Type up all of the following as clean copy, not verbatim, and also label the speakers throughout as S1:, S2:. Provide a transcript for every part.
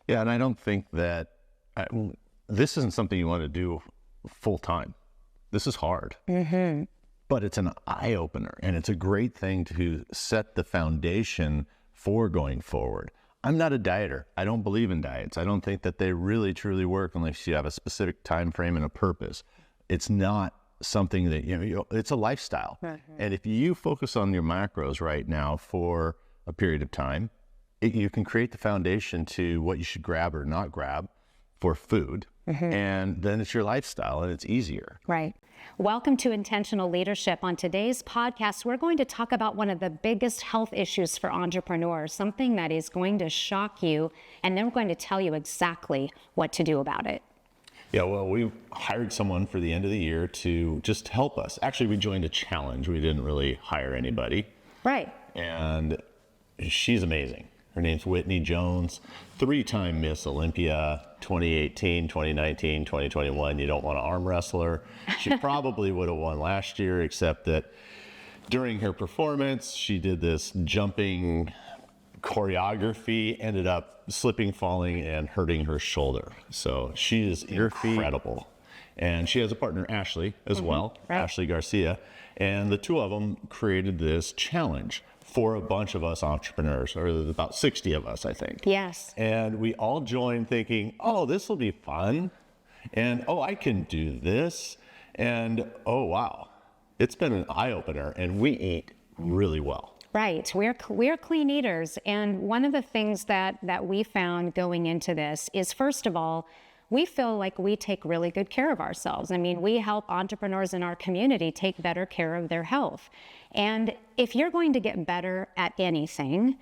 S1: Yeah, and I don't think that this isn't something you want to do full time. This is hard, but it's an eye opener, and it's a great thing to set the foundation for going forward. I'm not a dieter. I don't believe in diets. I don't think that they really truly work unless you have a specific time frame and a purpose. It's not something that, it's a lifestyle. And if you focus on your macros right now for a period of time, you can create the foundation to what you should grab or not grab for food. And then it's your lifestyle and it's easier.
S2: Right. Welcome to Intentional Leadership. On today's podcast, we're going to talk about one of the biggest health issues for entrepreneurs, something that is going to shock you, and then we're going to tell you exactly what to do about it.
S1: Yeah, well, we hired someone for the end of the year to just help us. Actually, we joined a challenge. We didn't really hire anybody.
S2: Right.
S1: And she's amazing. Her name's Whitney Jones, 3-time Miss Olympia, 2018, 2019, 2021. You don't want to arm wrestle her. She probably would have won last year, except that during her performance, she did this jumping choreography, ended up slipping, falling, and hurting her shoulder. So she is incredible. And she has a partner, Ashley, as well,
S2: right.
S1: Ashley Garcia. And the two of them created this challenge for a bunch of us entrepreneurs, or about 60 of us, I think.
S2: Yes.
S1: And we all joined thinking, oh, this will be fun. And, oh, I can do this. And, oh, wow, it's been an eye-opener, and we eat really well.
S2: Right. We're clean eaters. And one of the things that we found going into this is, first of all, we feel like we take really good care of ourselves. I mean, we help entrepreneurs in our community take better care of their health. And if you're going to get better at anything,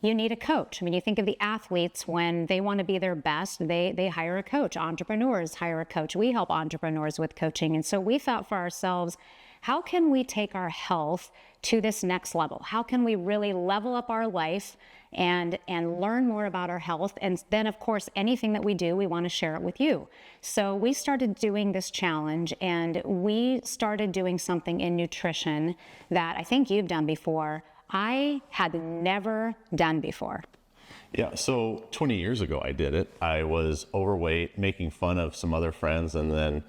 S2: you need a coach. I mean, you think of the athletes when they want to be their best, they hire a coach. Entrepreneurs hire a coach. We help entrepreneurs with coaching. And so we thought for ourselves, how can we take our health to this next level? How can we really level up our life and learn more about our health? And then, of course, anything that we do, we want to share it with you. So we started doing this challenge, and we started doing something in nutrition that I think you've done before. I had never done before.
S1: Yeah, so 20 years ago I did it. I was overweight, making fun of some other friends, and then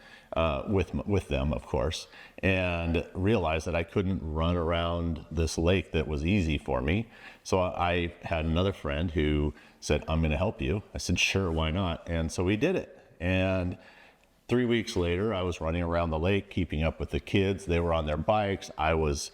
S1: with them, of course, and realized that I couldn't run around this lake that was easy for me. So I had another friend who said, I'm going to help you. I said, sure, why not? And so we did it. And 3 weeks later, I was running around the lake, keeping up with the kids. They were on their bikes. I was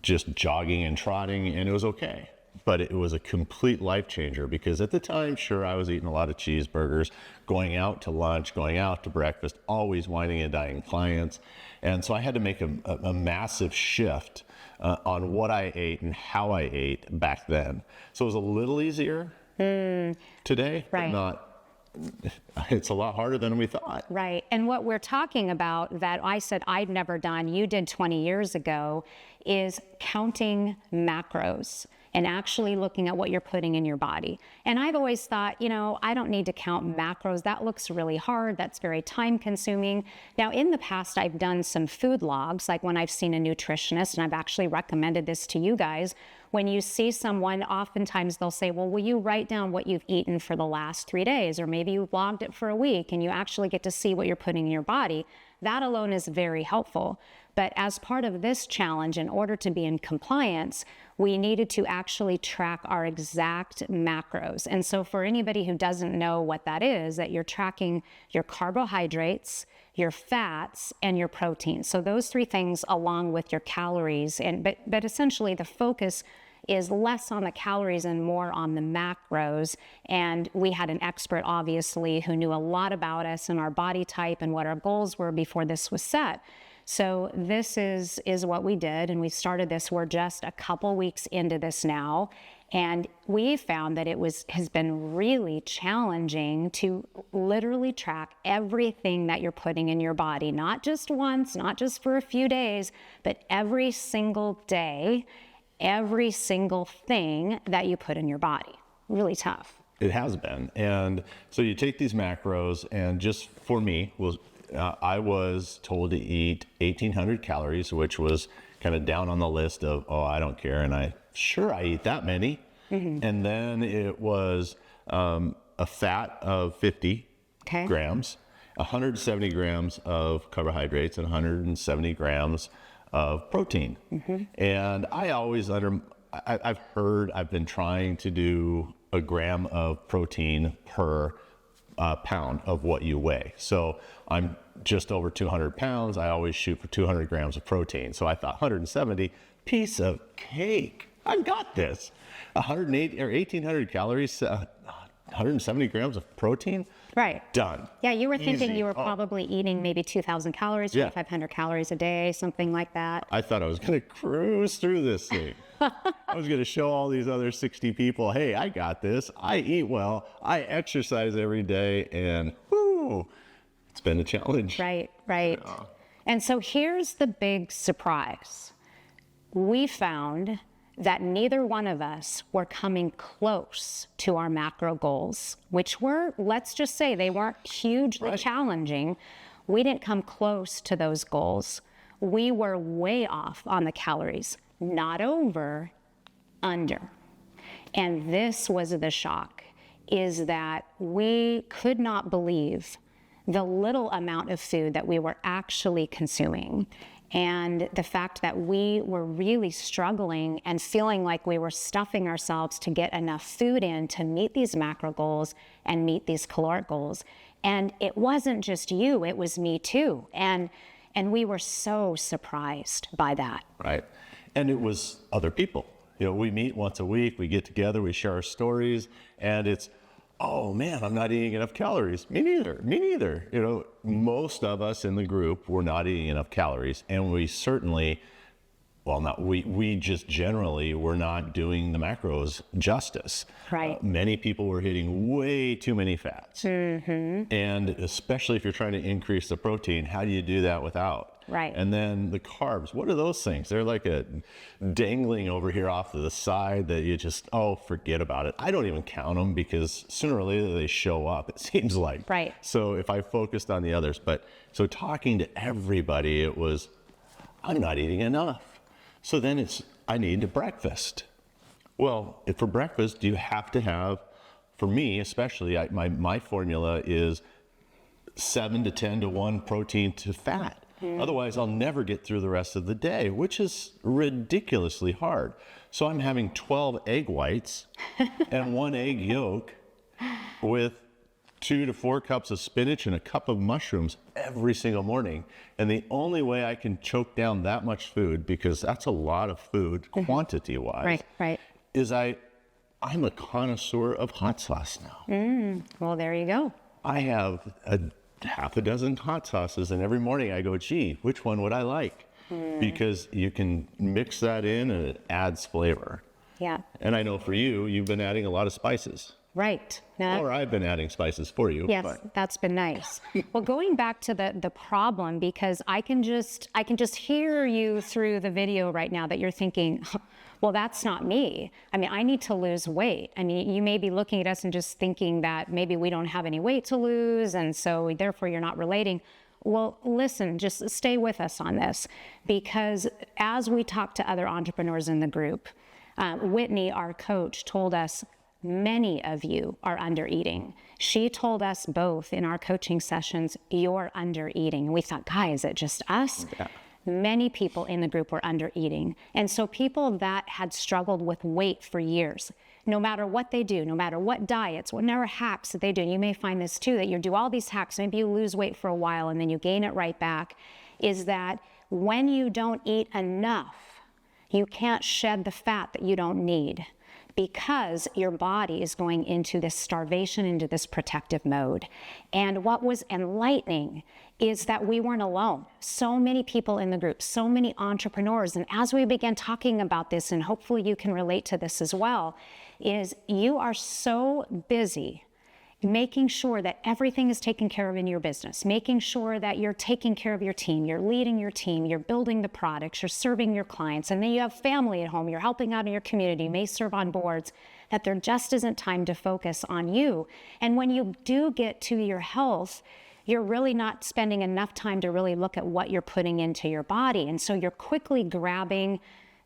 S1: just jogging and trotting, and it was okay. But it was a complete life changer, because at the time, sure, I was eating a lot of cheeseburgers, going out to lunch, going out to breakfast, always whining and dining clients. And so I had to make a massive shift on what I ate and how I ate back then. So it was a little easier today,
S2: right.
S1: But it's a lot harder than we thought.
S2: Right. And what we're talking about that I said I've never done, you did 20 years ago, is counting macros and actually looking at what you're putting in your body. And I've always thought, I don't need to count macros. That looks really hard. That's very time consuming. Now, in the past, I've done some food logs, like when I've seen a nutritionist, and I've actually recommended this to you guys. When you see someone, oftentimes they'll say, well, will you write down what you've eaten for the last 3 days? Or maybe you've logged it for a week, and you actually get to see what you're putting in your body. That alone is very helpful. But as part of this challenge, in order to be in compliance, we needed to actually track our exact macros. And so for anybody who doesn't know what that is, that you're tracking your carbohydrates, your fats, and your protein. So those three things along with your calories. But essentially the focus is less on the calories and more on the macros. And we had an expert, obviously, who knew a lot about us and our body type and what our goals were before this was set. So this is what we did, and we started this. We're just a couple weeks into this now, and we found that has been really challenging to literally track everything that you're putting in your body, not just once, not just for a few days, but every single day, every single thing that you put in your body. Really tough.
S1: It has been. And so you take these macros, and just for me, I was told to eat 1,800 calories, which was kind of down on the list of, oh, I don't care. And I eat that many. Mm-hmm. And then it was a fat of 50
S2: Okay.
S1: grams, 170 grams of carbohydrates, and 170 grams of protein. And I always I've been trying to do a gram of protein per pound of what you weigh. So I'm just over 200 pounds. I always shoot for 200 grams of protein. So I thought 170, piece of cake. I got this. 108 or 1800 calories, 170 grams of protein.
S2: Right.
S1: Done.
S2: Yeah, you were thinking
S1: Easy.
S2: you were probably eating maybe 2,000 calories, 2,500 calories a day, something like that.
S1: I thought I was going to cruise through this thing. I was going to show all these other 60 people, hey, I got this. I eat well. I exercise every day. And whoo, it's been a challenge.
S2: Right, right.
S1: Yeah.
S2: And so here's the big surprise. We found that neither one of us were coming close to our macro goals, which were, let's just say, they weren't hugely challenging. We didn't come close to those goals. We were way off on the calories, not over, under. And this was the shock, is that we could not believe the little amount of food that we were actually consuming. And the fact that we were really struggling and feeling like we were stuffing ourselves to get enough food in to meet these macro goals and meet these caloric goals. And it wasn't just you, it was me too. And we were so surprised by that.
S1: Right. And it was other people. You know, we meet once a week, we get together, we share our stories, and it's, oh man, I'm not eating enough calories. Me neither. You know, most of us in the group were not eating enough calories, and we certainly, we just generally were not doing the macros justice.
S2: Right.
S1: Many people were hitting way too many fats. And especially if you're trying to increase the protein, how do you do that without?
S2: Right.
S1: And then the carbs, what are those things? They're like a dangling over here off to the side that you just, forget about it. I don't even count them because sooner or later they show up, it seems like.
S2: Right.
S1: So if I focused on the others, so talking to everybody, it was, I'm not eating enough. So then I need a breakfast. Well, for breakfast, you have to have, for me especially, my formula is 7 to 10 to 1 protein to fat. Otherwise, I'll never get through the rest of the day, which is ridiculously hard. So I'm having 12 egg whites and 1 egg yolk with 2 to 4 cups of spinach and a cup of mushrooms every single morning. And the only way I can choke down that much food, because that's a lot of food quantity-wise,
S2: Right.
S1: is I'm a connoisseur of hot sauce now.
S2: Well, there you go.
S1: I have half a dozen hot sauces, and every morning I go, gee, which one would I like? Because you can mix that in and it adds flavor.
S2: Yeah.
S1: And I know for you, you've been adding a lot of spices.
S2: Right. Now,
S1: Or I've been adding spices for you.
S2: yes,
S1: but-
S2: that's been nice. Well, going back to the problem, because I can just hear you through the video right now that you're thinking, well, that's not me. I mean, I need to lose weight. I mean, you may be looking at us and just thinking that maybe we don't have any weight to lose, and so therefore you're not relating. Well, listen, just stay with us on this, because as we talk to other entrepreneurs in the group, Whitney, our coach, told us many of you are under eating. She told us both in our coaching sessions, you're under eating. We thought, guys, is it just us?
S1: Yeah.
S2: Many people in the group were under eating. And so people that had struggled with weight for years, no matter what they do, no matter what diets, whatever hacks that they do, and you may find this too, that you do all these hacks, maybe you lose weight for a while and then you gain it right back, is that when you don't eat enough, you can't shed the fat that you don't need, because your body is going into this starvation, into this protective mode. And what was enlightening is that we weren't alone. So many people in the group, so many entrepreneurs, and as we began talking about this, and hopefully you can relate to this as well, is you are so busy making sure that everything is taken care of in your business, making sure that you're taking care of your team, you're leading your team, you're building the products, you're serving your clients, and then you have family at home, you're helping out in your community, you may serve on boards, that there just isn't time to focus on you. And when you do get to your health, you're really not spending enough time to really look at what you're putting into your body. And so you're quickly grabbing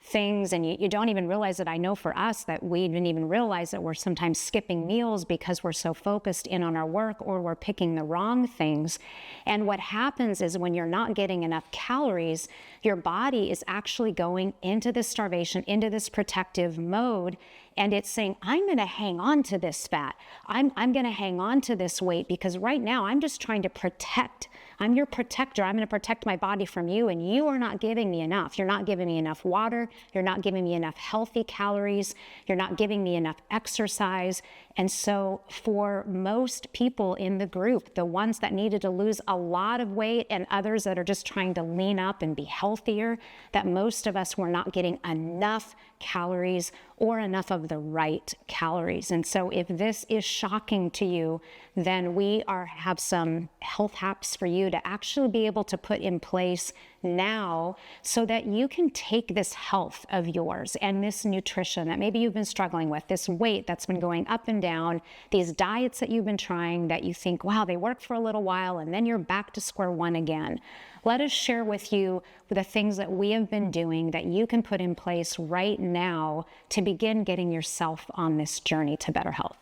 S2: things, and you don't even realize it. I know for us that we didn't even realize that we're sometimes skipping meals because we're so focused in on our work, or we're picking the wrong things. And what happens is when you're not getting enough calories, your body is actually going into this starvation, into this protective mode, and it's saying, I'm going to hang on to this fat. I'm going to hang on to this weight because right now I'm just trying to protect. I'm your protector. I'm going to protect my body from you, and you are not giving me enough. You're not giving me enough water. You're not giving me enough healthy calories. You're not giving me enough exercise. And so for most people in the group, the ones that needed to lose a lot of weight and others that are just trying to lean up and be healthier, that most of us were not getting enough calories or enough of the right calories. And so if this is shocking to you, then we have some health hacks for you to actually be able to put in place now so that you can take this health of yours and this nutrition that maybe you've been struggling with, this weight that's been going up and down, these diets that you've been trying that you think, wow, they work for a little while and then you're back to square one again. Let us share with you the things that we have been doing that you can put in place right now to begin getting yourself on this journey to better health.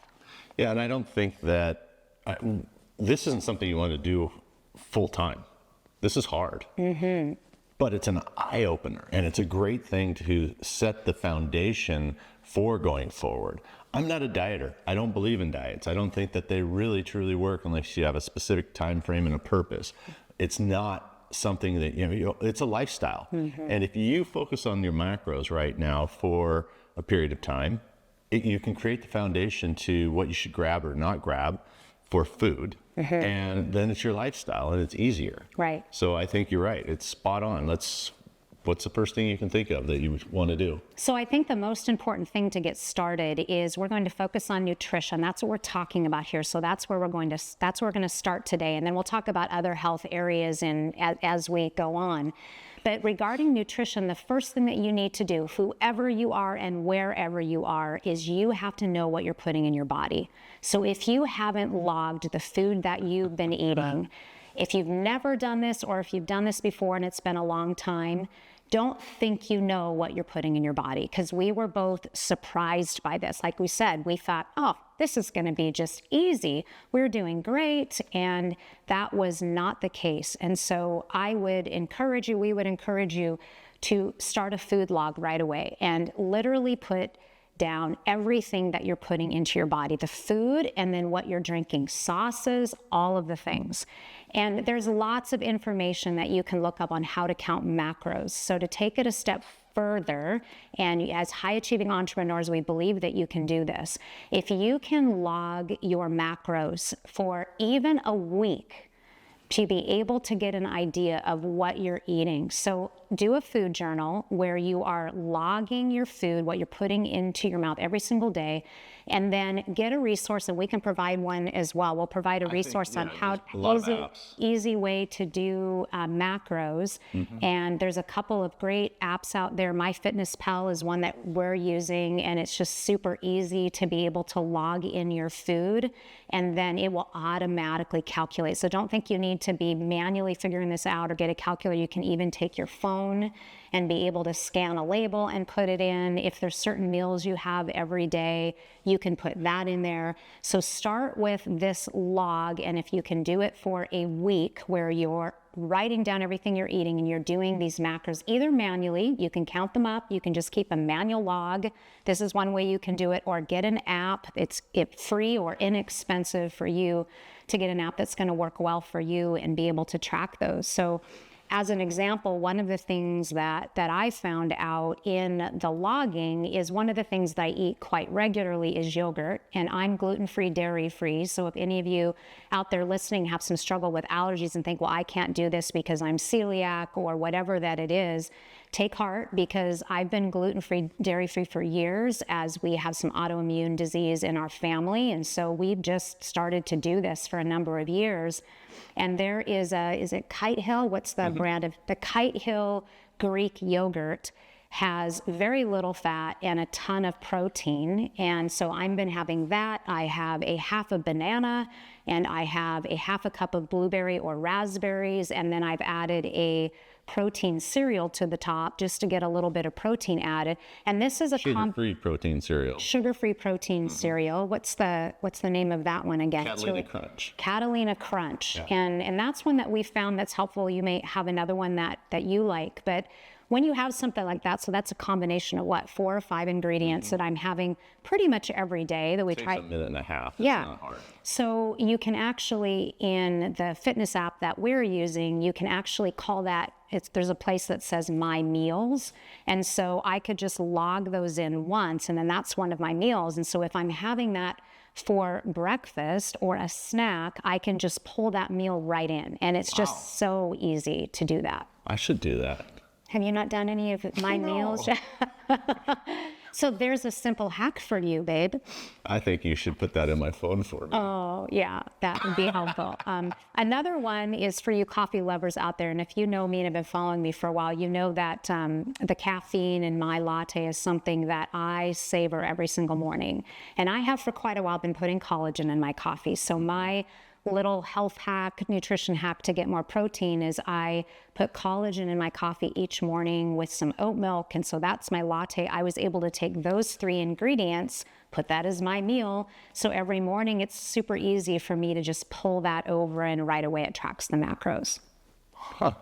S1: Yeah, and I don't think that this isn't something you want to do full time. This is hard, but it's an eye opener, and it's a great thing to set the foundation for going forward. I'm not a dieter. I don't believe in diets. I don't think that they really truly work unless you have a specific time frame and a purpose. It's not something that, it's a lifestyle. And if you focus on your macros right now for a period of time, you can create the foundation to what you should grab or not grab for food. And then it's your lifestyle and it's easier.
S2: Right.
S1: So I think you're right. It's spot on. What's the first thing you can think of that you would want to do?
S2: So I think the most important thing to get started is we're going to focus on nutrition. That's what we're talking about here. So that's where we're going to start today. And then we'll talk about other health areas as we go on. But regarding nutrition, the first thing that you need to do, whoever you are and wherever you are, is you have to know what you're putting in your body. So if you haven't logged the food that you've been eating, if you've never done this or if you've done this before and it's been a long time, don't think you know what you're putting in your body, because we were both surprised by this. Like we said, we thought, oh, this is going to be just easy. We're doing great. And that was not the case. And so we would encourage you to start a food log right away and literally put down everything that you're putting into your body, the food, and then what you're drinking, sauces, all of the things. And there's lots of information that you can look up on how to count macros. So to take it a step further, and as high achieving entrepreneurs, we believe that you can do this. If you can log your macros for even a week, to be able to get an idea of what you're eating. So do a food journal where you are logging your food, what you're putting into your mouth every single day, and then get a resource, and we can provide one as well. We'll provide a resource on how easy way to do macros. And there's a couple of great apps out there. MyFitnessPal is one that we're using, and it's just super easy to be able to log in your food, and then it will automatically calculate. So don't think you need to be manually figuring this out or get a calculator. You can even take your phone and be able to scan a label and put it in. If there's certain meals you have every day, you can put that in there. So start with this log, and if you can do it for a week where you're writing down everything you're eating and you're doing these macros either manually, you can count them up, you can just keep a manual log. This is one way you can do it, or get an app. It's free or inexpensive for you to get an app that's going to work well for you and be able to track those. So as an example, one of the things that I found out in the logging is one of the things that I eat quite regularly is yogurt, and I'm gluten-free, dairy-free. So if any of you out there listening have some struggle with allergies and think, well, I can't do this because I'm celiac or whatever that it is, take heart, because I've been gluten-free, dairy-free for years, as we have some autoimmune disease in our family. And so we've just started to do this for a number of years. And there is it Kite Hill? What's the brand of the Kite Hill Greek yogurt? Has very little fat and a ton of protein. And so I've been having that. I have a half a banana, and I have a half a cup of blueberry or raspberries. And then I've added a protein cereal to the top just to get a little bit of protein added. And this is a
S1: Sugar-free protein cereal.
S2: sugar-free protein cereal. What's the name of that one again?
S1: Catalina Crunch.
S2: Catalina Crunch.
S1: Yeah.
S2: And that's one that we found that's helpful. You may have another one that you like, but when you have something like that, so that's a combination of what, 4 or 5 ingredients that I'm having pretty much every day that we
S1: Takes
S2: try.
S1: a minute and a half. It's
S2: Yeah.
S1: not hard.
S2: So you can actually, in the fitness app that we're using, you can actually call that, there's a place that says My Meals. And so I could just log those in once, and then that's one of my meals. And so if I'm having that for breakfast or a snack, I can just pull that meal right in. And it's just so easy to do that.
S1: I should do that.
S2: Have you not done any of my meals? So there's a simple hack for you, babe.
S1: I think you should put that in my phone for me.
S2: Oh, yeah, that would be helpful. Another one is for you coffee lovers out there. And if you know me and have been following me for a while, you know that the caffeine in my latte is something that I savor every single morning. And I have for quite a while been putting collagen in my coffee. So my little health hack, nutrition hack to get more protein is I put collagen in my coffee each morning with some oat milk. And so that's my latte. I was able to take those 3 ingredients, put that as my meal. So every morning it's super easy for me to just pull that over and right away it tracks the macros.
S1: Huh.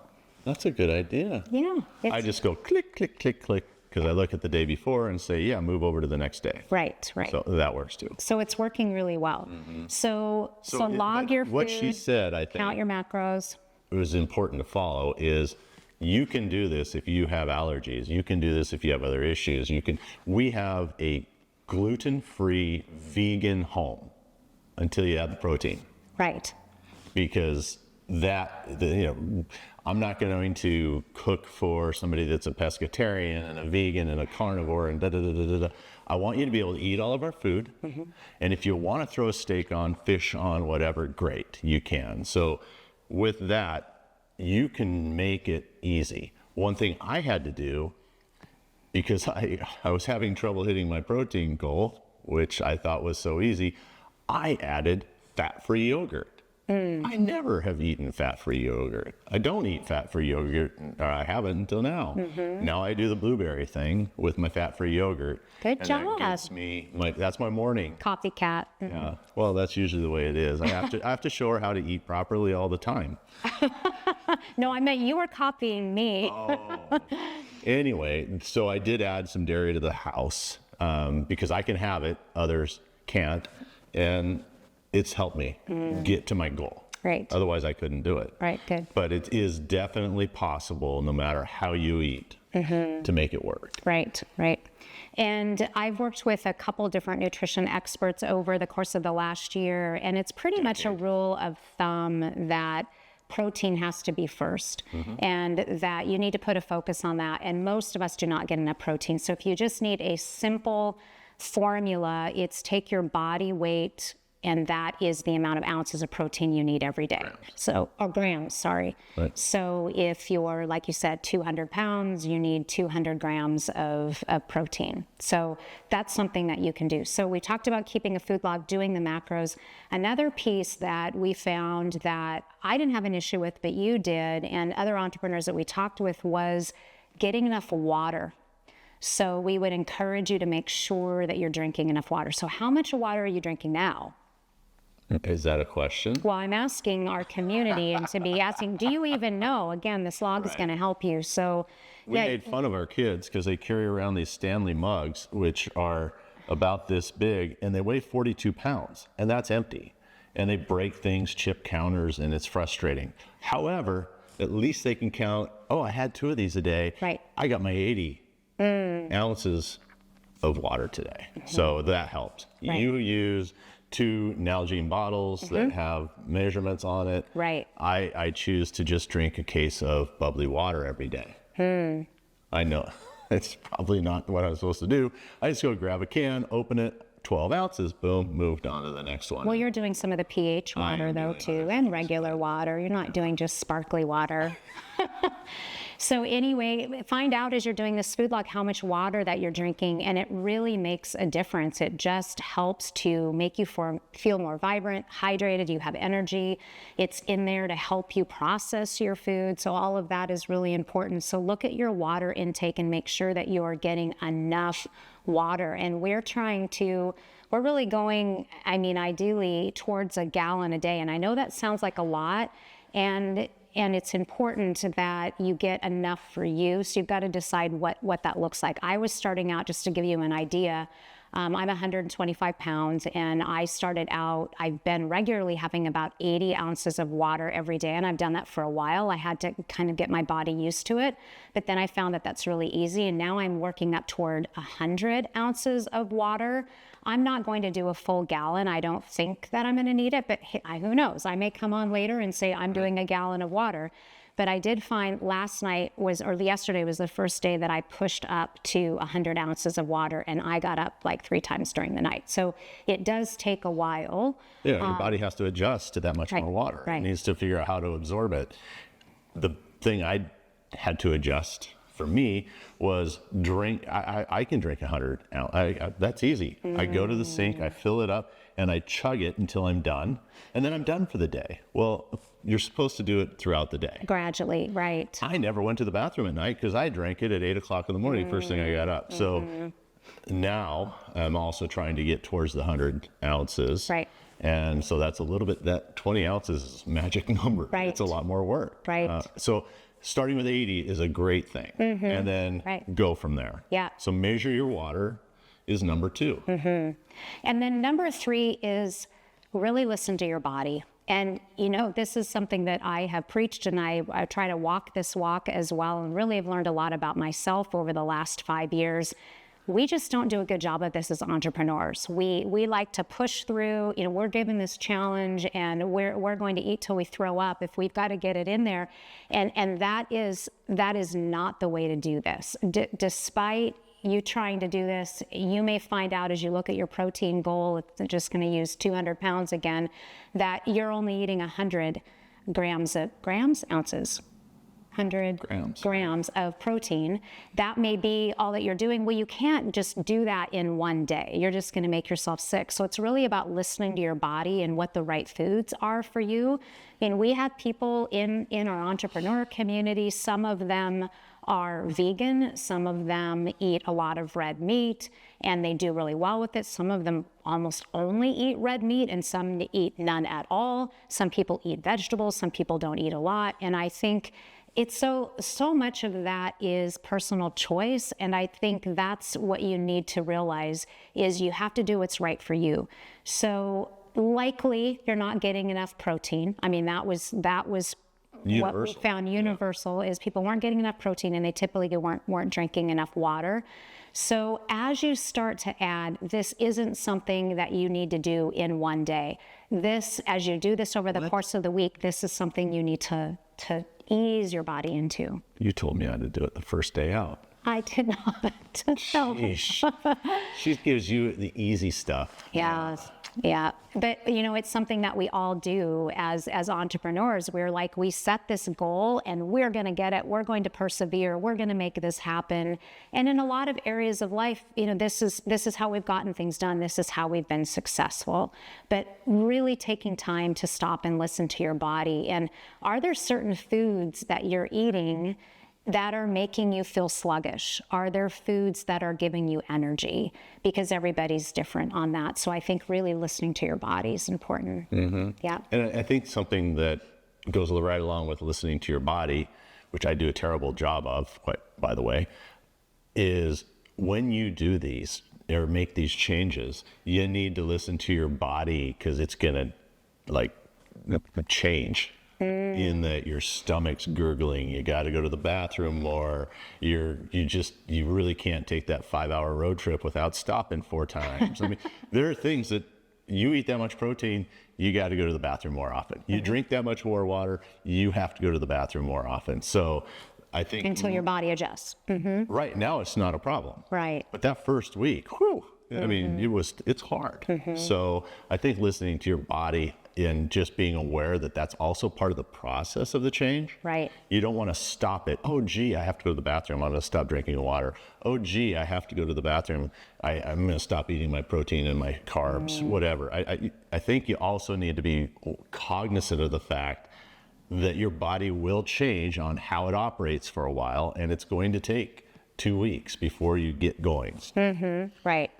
S1: That's a good idea.
S2: Yeah.
S1: I just go click, click, click, click, because I look at the day before and say, yeah, move over to the next day.
S2: Right.
S1: So that works too.
S2: So it's working really well. So log your food.
S1: What she said, I think,
S2: count your macros.
S1: it was important to follow is you can do this if you have allergies. You can do this if you have other issues. We have a gluten-free vegan home until you add the protein.
S2: Right.
S1: Because I'm not going to cook for somebody that's a pescatarian and a vegan and a carnivore and da-da-da-da-da. I want you to be able to eat all of our food. And if you want to throw a steak on, fish on, whatever, great, you can. So with that, you can make it easy. One thing I had to do, because I was having trouble hitting my protein goal, which I thought was so easy, I added fat-free yogurt. I never have eaten fat-free yogurt. I don't eat fat-free yogurt, or I haven't until now. Now I do the blueberry thing with my fat-free yogurt.
S2: Good
S1: and
S2: job.
S1: That gives me that's my morning.
S2: Copycat.
S1: Yeah. Well, that's usually the way it is. I have to show her how to eat properly all the time.
S2: No, I meant you were copying me.
S1: Anyway, so I did add some dairy to the house because I can have it, others can't, and it's helped me get to my goal.
S2: Right.
S1: Otherwise, I couldn't do it.
S2: Right, good.
S1: But it is definitely possible, no matter how you eat, to make it work.
S2: Right. And I've worked with a couple different nutrition experts over the course of the last year, and it's pretty much a rule of thumb that protein has to be first, and that you need to put a focus on that. And most of us do not get enough protein. So if you just need a simple formula, it's take your body weight, and that is the amount of ounces of protein you need every day. Grams, sorry.
S1: Right.
S2: So if you're, like you said, 200 pounds, you need 200 grams of protein. So that's something that you can do. So we talked about keeping a food log, doing the macros. Another piece that we found that I didn't have an issue with, but you did, and other entrepreneurs that we talked with, was getting enough water. So we would encourage you to make sure that you're drinking enough water. So how much water are you drinking now?
S1: Is that a question?
S2: Well, I'm asking our community and to be asking, do you even know? Again, this log is going to help you. So
S1: we made fun of our kids because they carry around these Stanley mugs, which are about this big, and they weigh 42 pounds, and that's empty. And they break things, chip counters, and it's frustrating. However, at least they can count, I had 2 of these a day.
S2: Right.
S1: I got my 80 ounces of water today. So that helps.
S2: Right.
S1: You use 2 Nalgene bottles that have measurements on it.
S2: Right.
S1: I choose to just drink a case of bubbly water every day. I know it's probably not what I'm supposed to do. I just go grab a can, open it, 12 ounces, boom, moved on to the next one.
S2: Well, you're doing some of the pH water though too, and regular water. You're not doing just sparkly water. So anyway, find out as you're doing this food log how much water that you're drinking, and it really makes a difference. It just helps to make you feel more vibrant, hydrated, you have energy. It's in there to help you process your food. So all of that is really important. So look at your water intake and make sure that you are getting enough water. And we're really going, ideally towards a gallon a day. And I know that sounds like a lot, and it's important that you get enough for you. So you've got to decide what that looks like. I was starting out, just to give you an idea, I'm 125 pounds, and I started out, I've been regularly having about 80 ounces of water every day, and I've done that for a while. I had to kind of get my body used to it, but then I found that that's really easy, and now I'm working up toward 100 ounces of water. I'm not going to do a full gallon. I don't think that I'm going to need it, but who knows? I may come on later and say I'm doing a gallon of water. But I did find yesterday was the first day that I pushed up to 100 ounces of water, and I got up like 3 times during the night. So it does take a while.
S1: Yeah, your body has to adjust to that much more water.
S2: Right.
S1: It needs to figure out how to absorb it. The thing I had to adjust for me was drink. I can drink 100 ounces. That's easy. I go to the sink, I fill it up, and I chug it until I'm done, and then I'm done for the day. Well, you're supposed to do it throughout the day.
S2: Gradually, right.
S1: I never went to the bathroom at night because I drank it at 8 o'clock in the morning, first thing I got up. So now I'm also trying to get towards the 100 ounces.
S2: Right.
S1: And so that's a little bit, that 20 ounces is a magic number.
S2: Right.
S1: It's a lot more work.
S2: Right.
S1: So starting with 80 is a great thing. And then go from there.
S2: Yeah.
S1: So measure your water is number 2.
S2: And then number 3 is really listen to your body. And, this is something that I have preached, and I try to walk this walk as well, and really have learned a lot about myself over the last 5 years. We just don't do a good job of this as entrepreneurs. We like to push through, we're given this challenge, and we're going to eat till we throw up if we've got to get it in there. And that is not the way to do this. Despite you trying to do this, you may find out as you look at your protein goal, it's just going to use 200 pounds again, that you're only eating 100 ounces 100 grams of protein. That may be all that you're doing. Well, you can't just do that in one day. You're just going to make yourself sick. So it's really about listening to your body and what the right foods are for you. And we have people in our entrepreneur community. Some of them are vegan. Some of them eat a lot of red meat, and they do really well with it. Some of them almost only eat red meat, and some eat none at all. Some people eat vegetables. Some people don't eat a lot. And I think it's so much of that is personal choice. And I think that's what you need to realize is you have to do what's right for you. So likely you're not getting enough protein. I mean, that was what we found universal is people weren't getting enough protein, and they typically weren't drinking enough water. So as you start to add, this isn't something that you need to do in one day. This, as you do this over the course of the week, this is something you need to ease your body into.
S1: You told me I had to do it the first day out.
S2: I did not.
S1: Sheesh. She gives you the easy stuff.
S2: Yeah. But, it's something that we all do as entrepreneurs. We set this goal and we're going to get it. We're going to persevere. We're going to make this happen. And in a lot of areas of life, this is how we've gotten things done. This is how we've been successful. But really taking time to stop and listen to your body. And are there certain foods that you're eating that are making you feel sluggish? Are there foods that are giving you energy? Because everybody's different on that. So I think really listening to your body is important. Mm-hmm. Yeah.
S1: And I think something that goes right along with listening to your body, which I do a terrible job of, by the way, is when you do these or make these changes, you need to listen to your body because it's going to change. In that your stomach's gurgling, you got to go to the bathroom more. You really can't take that 5-hour road trip without stopping 4 times. I mean, there are things that you eat that much protein, you got to go to the bathroom more often. You drink that much more water, you have to go to the bathroom more often. So I think
S2: until your body adjusts. Mm-hmm.
S1: Right now, it's not a problem.
S2: Right.
S1: But that first week, I mean, it's hard. So I think listening to your body in just being aware that that's also part of the process of the change.
S2: Right.
S1: You don't want to stop it. Oh, gee, I have to go to the bathroom. I'm going to stop drinking water. Oh, gee, I have to go to the bathroom. I'm going to stop eating my protein and my carbs, whatever. I think you also need to be cognizant of the fact that your body will change on how it operates for a while, and it's going to take 2 weeks before you get going.
S2: Right.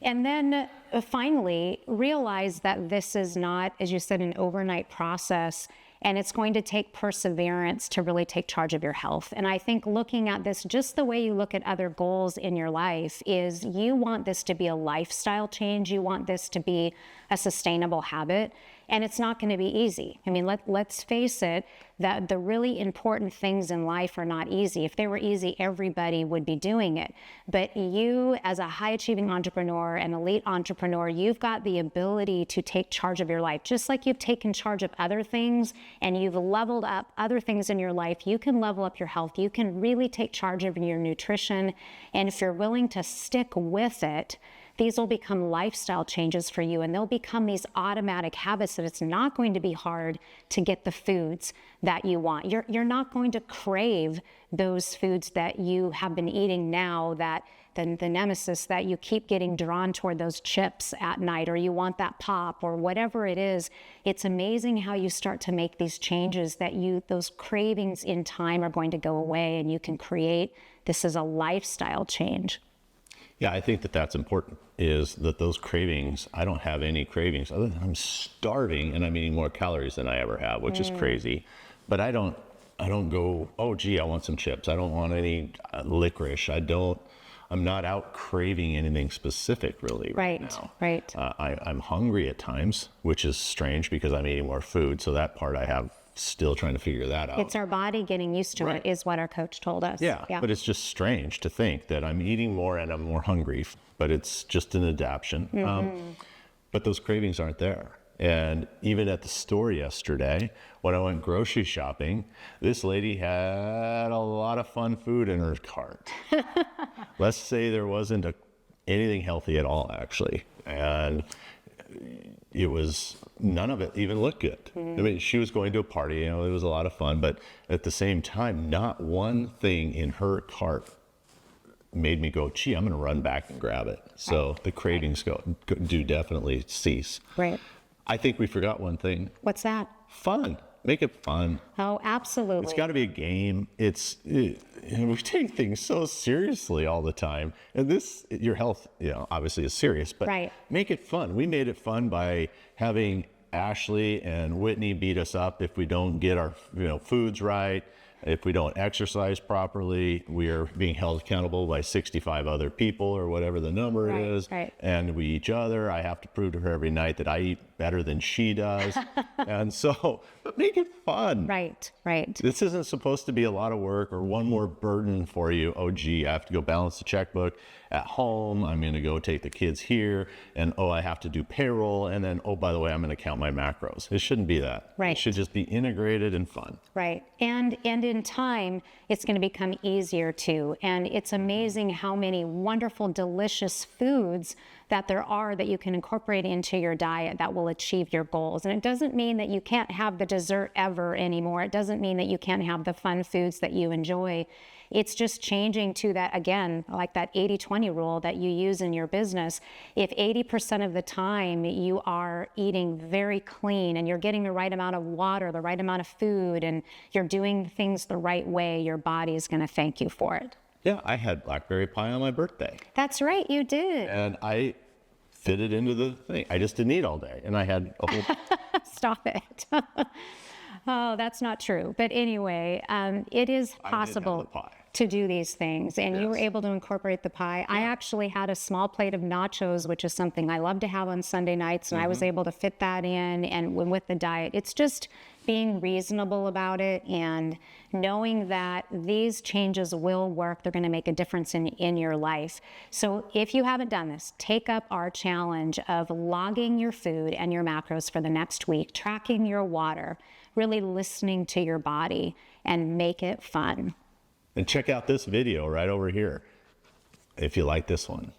S2: And then finally, realize that this is not, as you said, an overnight process, and it's going to take perseverance to really take charge of your health. And I think looking at this just the way you look at other goals in your life is you want this to be a lifestyle change. You want this to be a sustainable habit. And it's not going to be easy. I mean, let's face it, that the really important things in life are not easy. If they were easy, everybody would be doing it. But you, as a high-achieving entrepreneur, an elite entrepreneur, you've got the ability to take charge of your life. Just like you've taken charge of other things and you've leveled up other things in your life, you can level up your health. You can really take charge of your nutrition. And if you're willing to stick with it, these will become lifestyle changes for you, and they'll become these automatic habits that it's not going to be hard to get the foods that you want. You're not going to crave those foods that you have been eating now, that the nemesis that you keep getting drawn toward those chips at night, or you want that pop or whatever it is. It's amazing how you start to make these changes that those cravings in time are going to go away, and you can create this as a lifestyle change.
S1: Yeah, I think that that's important, is that those cravings, I don't have any cravings other than I'm starving and I'm eating more calories than I ever have, which is crazy. But I don't go, oh, gee, I want some chips. I don't want any licorice. I'm not out craving anything specific really right now.
S2: Right.
S1: I'm hungry at times, which is strange because I'm eating more food. So that part I have still trying to figure that out.
S2: It's our body getting used to it, is what our coach told us.
S1: Yeah, but it's just strange to think that I'm eating more and I'm more hungry, but it's just an adaptation. But those cravings aren't there. And even at the store yesterday, when I went grocery shopping, this lady had a lot of fun food in her cart. Let's say there wasn't anything healthy at all, actually. And it was, none of it even looked good. I mean, she was going to a party, it was a lot of fun, but at the same time, not one thing in her cart made me go, gee, I'm going to run back and grab it. So the cravings do definitely cease.
S2: Right.
S1: I think we forgot one thing.
S2: What's that?
S1: Fun. Make it fun.
S2: Oh, absolutely.
S1: It's got to be a game. We take things so seriously all the time. And your health, obviously is serious, but make it fun. We made it fun by having Ashley and Whitney beat us up if we don't get our foods right. If we don't exercise properly, we are being held accountable by 65 other people or whatever the number is. And we each other. I have to prove to her every night that I eat better than she does. And so make it fun.
S2: Right.
S1: This isn't supposed to be a lot of work or one more burden for you. Oh, gee, I have to go balance the checkbook at home. I'm going to go take the kids here. And, I have to do payroll. And then, by the way, I'm going to count my macros. It shouldn't be that. It should just be integrated and fun.
S2: Right. And in time, it's going to become easier too. And it's amazing how many wonderful, delicious foods that there are that you can incorporate into your diet that will achieve your goals. And it doesn't mean that you can't have the dessert ever anymore. It doesn't mean that you can't have the fun foods that you enjoy. It's just changing to that, again, like that 80-20 rule that you use in your business. If 80% of the time you are eating very clean and you're getting the right amount of water, the right amount of food, and you're doing things the right way, your body is going to thank you for it.
S1: Yeah, I had blackberry pie on my birthday.
S2: That's right, you did.
S1: And I fit it into the thing. I just didn't eat all day. And I had a whole...
S2: Stop it. Oh, that's not true. But anyway, it is possible to do these things. And you were able to incorporate the pie. I actually had a small plate of nachos, which is something I love to have on Sunday nights. And I was able to fit that in. And with the diet, it's just being reasonable about it and knowing that these changes will work. They're going to make a difference in your life. So if you haven't done this, take up our challenge of logging your food and your macros for the next week, tracking your water, really listening to your body, and make it fun.
S1: And check out this video right over here if you like this one.